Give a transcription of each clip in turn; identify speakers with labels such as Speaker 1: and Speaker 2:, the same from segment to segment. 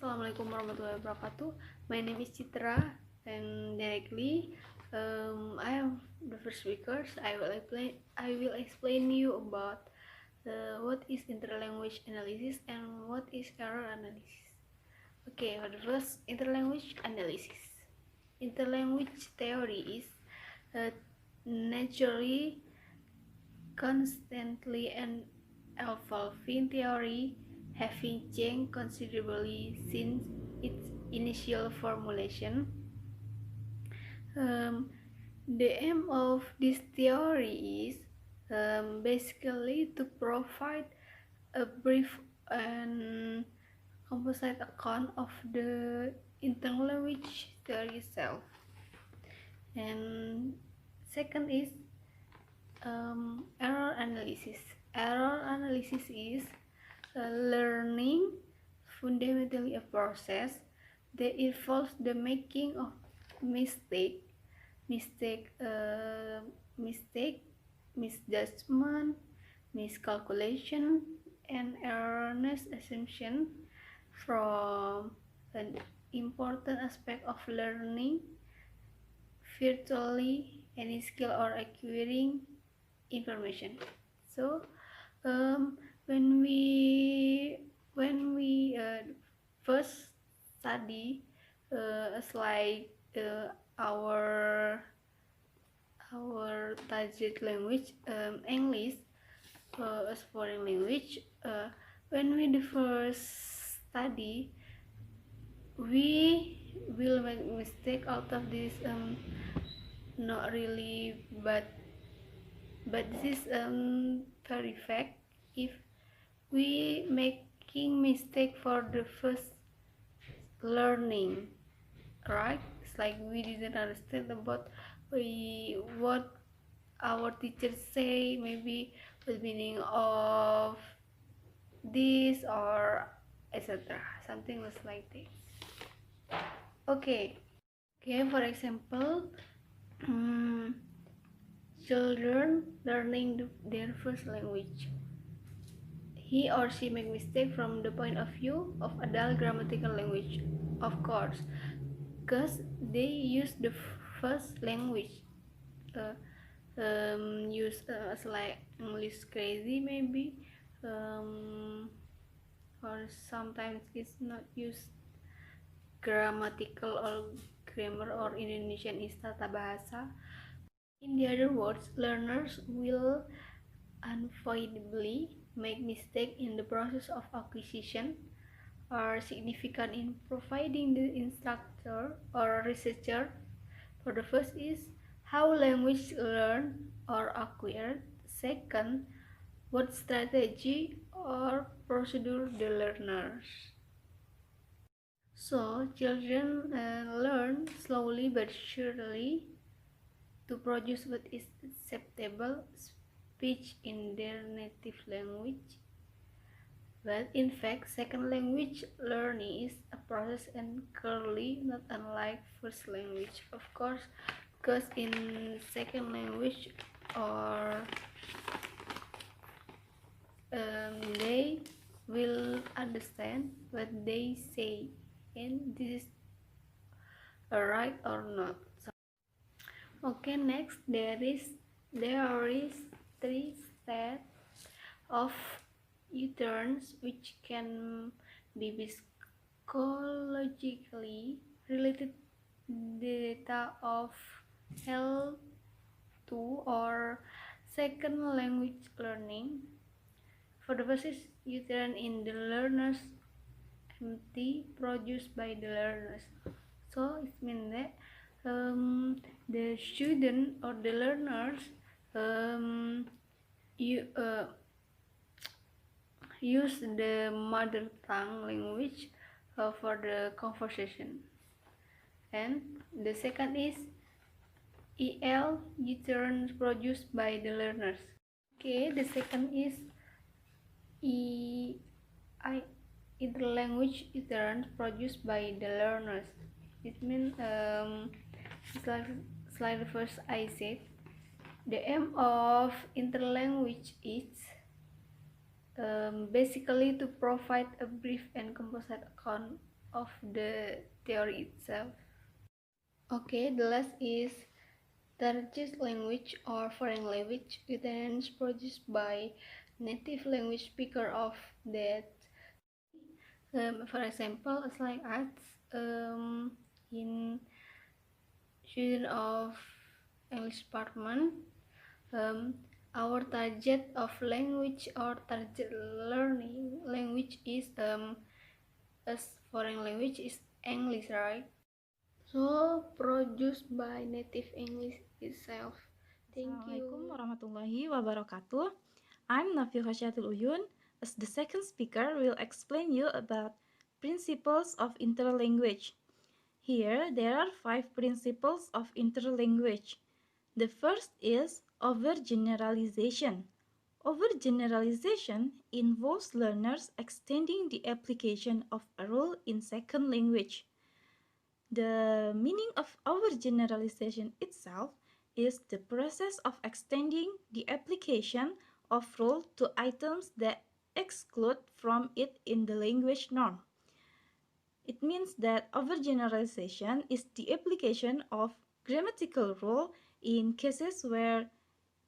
Speaker 1: Assalamualaikum warahmatullahi wabarakatuh. My name is Citra, and directly, I am the first speaker. I will explain you about what is interlanguage analysis and what is error analysis. Okay, for the first, interlanguage analysis. Interlanguage theory is a naturally, constantly and evolving theory, having changed considerably since its initial formulation. The aim of this theory is basically to provide a brief and composite account of the interlanguage theory itself. And second is error analysis. Error analysis is learning, fundamentally a process that involves the making of mistake, misjudgment, miscalculation, and erroneous assumption from an important aspect of learning, virtually any skill or acquiring information. So when we first study like our target language, English as foreign language, when we the first study, we will make mistake out of this, not really, but this is very fact. If we making mistake for the first learning, right? It's like we didn't understand about what our teachers say, maybe the meaning of this or etc. Something was like this. Okay, for example, children learning their first language. He or she make mistake from the point of view of adult grammatical language, of course, because they use the first language, use as like English crazy maybe, or sometimes it's not use grammatical or grammar or Indonesian is tata bahasa. In the other words, learners will unavoidably make mistakes in the process of acquisition, are significant in providing the instructor or researcher. For the first is how language learned or acquired. Second, what strategy or procedure the learners. So children learn slowly but surely to produce what is acceptable speech in their native language. But in fact, second language learning is a process and clearly not unlike first language. Of course, because in second language or they will understand what they say, and this is right or not. Okay, next there is 3 sets of U-turns which can be psychologically related data of L2 or second language learning. For the first is U-turn in the learner's empty produced by the learners. So it means that the student or the learners use the mother tongue language for the conversation. And the second is EL U-turns produced by the learners. Okay, the second is interlanguage U-turns produced by the learners. It means like the first I said, the aim of interlanguage is basically to provide a brief and composite account of the theory itself. Okay, the last is target language or foreign language content produced by native language speaker of that. For example, it's like us in student of English department. Um, our target of language or target learning language is as foreign language is English, right? So produced by native English itself. Thank
Speaker 2: Assalamualaikum
Speaker 1: you.
Speaker 2: warahmatullahi wabarakatuh. I'm Novi Uyun. As the second speaker, will explain you about principles of interlanguage. Here, there are 5 principles of interlanguage. The first is overgeneralization. Overgeneralization involves learners extending the application of a rule in second language. The meaning of overgeneralization itself is the process of extending the application of rule to items that exclude from it in the language norm. It means that overgeneralization is the application of grammatical rule in cases where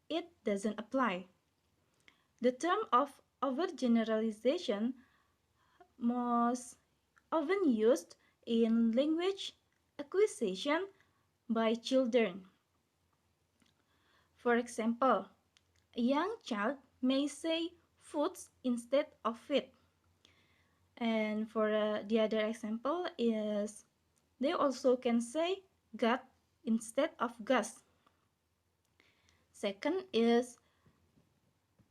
Speaker 2: it doesn't apply. The term of overgeneralization most often used in language acquisition by children. For example, a young child may say foods instead of feet. And for the other example is they also can say gut instead of gus. Second is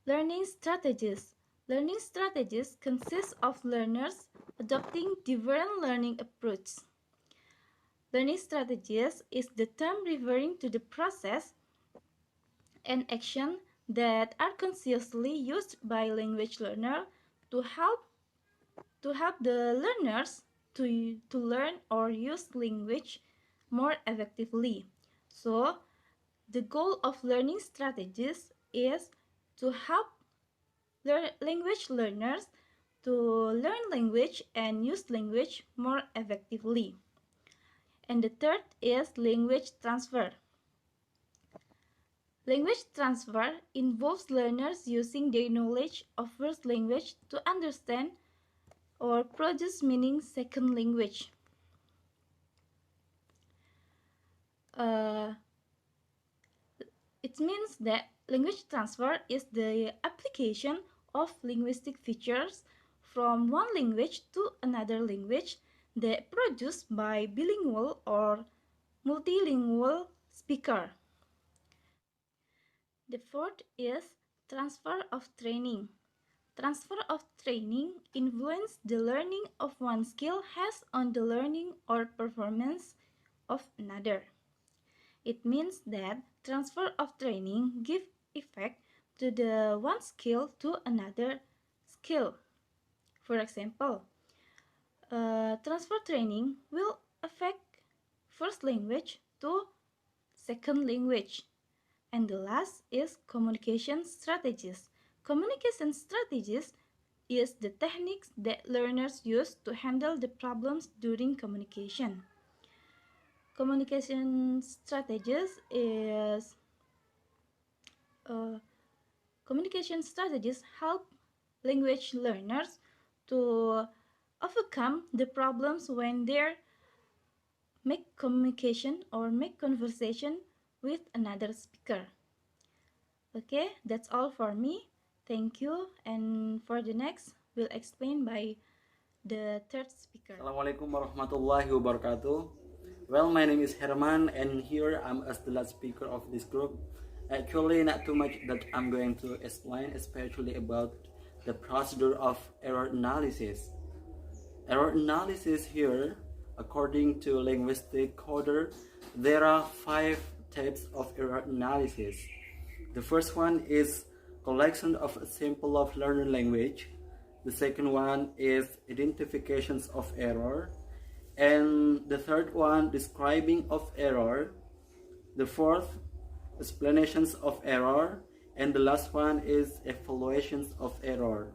Speaker 2: learning strategies. Learning strategies consist of learners adopting different learning approaches. Learning strategies is the term referring to the process and action that are consciously used by language learner to help the learners to learn or use language more effectively. So the goal of learning strategies is to help language learners to learn language and use language more effectively. And the third is language transfer. Language transfer involves learners using their knowledge of first language to understand or produce meaning second language. It means that language transfer is the application of linguistic features from one language to another language that produced by bilingual or multilingual speaker. The fourth is transfer of training. Transfer of training influences the learning of one skill has on the learning or performance of another. It means that transfer of training gives effect to the one skill to another skill. For example, transfer training will affect first language to second language. And the last is communication strategies. Communication strategies is the techniques that learners use to handle the problems during communication. Communication strategies is communication strategies help language learners to overcome the problems when they make communication or make conversation with another speaker. Okay, that's all for me. Thank you. And for the next, we'll explain by the third speaker.
Speaker 3: Assalamualaikum warahmatullahi wabarakatuh. Well, my name is Herman, and here I'm as the last speaker of this group. Actually, not too much that I'm going to explain, especially about the procedure of error analysis. Error analysis here, according to linguistic coder, there are 5 types of error analysis. The first one is collection of a sample of learner language. The second one is identifications of error. And the third one, describing of error. The fourth, explanations of error. And the last one is evaluations of error.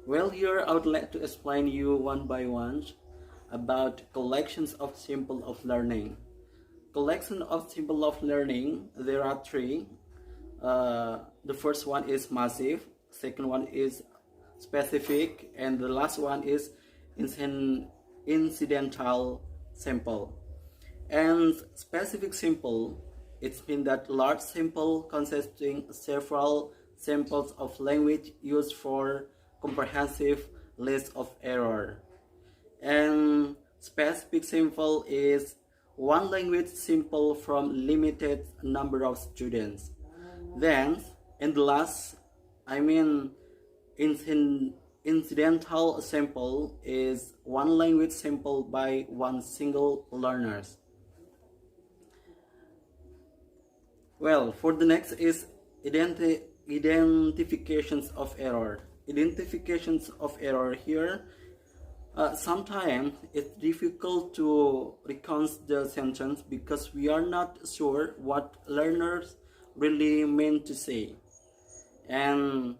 Speaker 3: Well, here I would like to explain you one by one about collections of symbol of learning. Collection of symbol of learning, there are three. The first one is massive, second one is specific, and the last one is incidental sample. And specific sample, it means that large sample consisting several samples of language used for comprehensive list of error. And specific sample is one language sample from limited number of students. Then, in the last, incidental sample is one language sample by one single learners. Well, for the next is identifications of error. Identifications of error here. Sometimes it's difficult to recount the sentence because we are not sure what learners really mean to say. And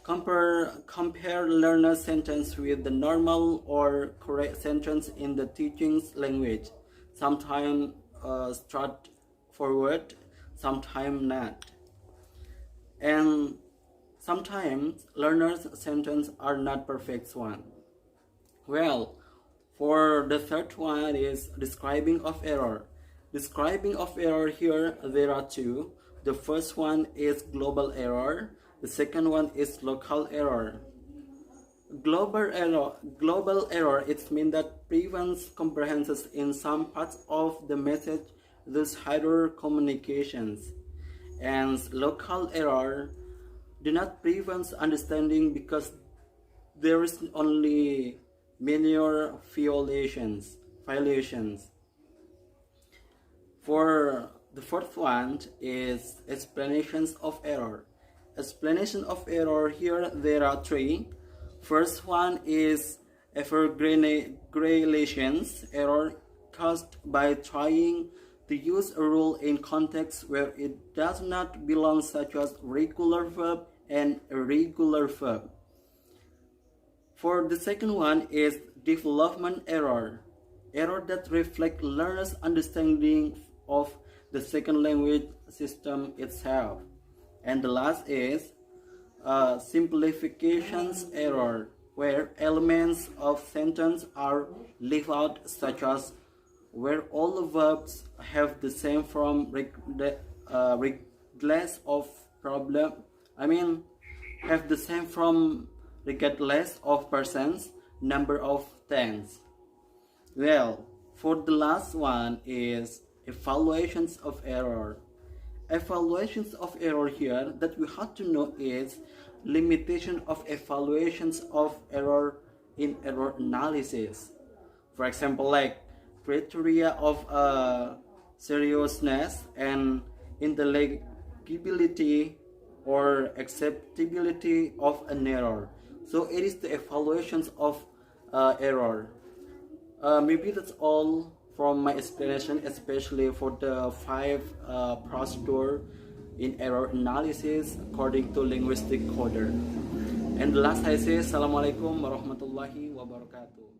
Speaker 3: compare learner's sentence with the normal or correct sentence in the teaching language. Sometimes straightforward, sometimes not. And sometimes learners' sentences are not perfect one. Well, for the third one is describing of error. Describing of error here, there are two. The first one is global error. The second one is local error. Global error, it means that prevents comprehensions in some parts of the message, thus hinder communications. And local error do not prevent understanding because there is only minor violations. For the fourth one is explanations of error. Explanation of error here, there are three. First one is evergradations error caused by trying to use a rule in context where it does not belong, such as regular verb and irregular verb. For the second one is development error. Error that reflect learners' understanding of the second language system itself. And the last is simplifications error, where elements of sentence are left out, such as where all the verbs have the same form regardless of problem. Have the same form regardless of persons, number of tense. Well, for the last one is evaluations of error. Evaluations of error here that we have to know is limitation of evaluations of error in error analysis. For example, like criteria of seriousness and intelligibility or acceptability of an error. So it is the evaluations of error. Maybe that's all from my explanation, especially for the 5 procedure in error analysis according to linguistic coder. And the last I say, Assalamualaikum warahmatullahi wabarakatuh.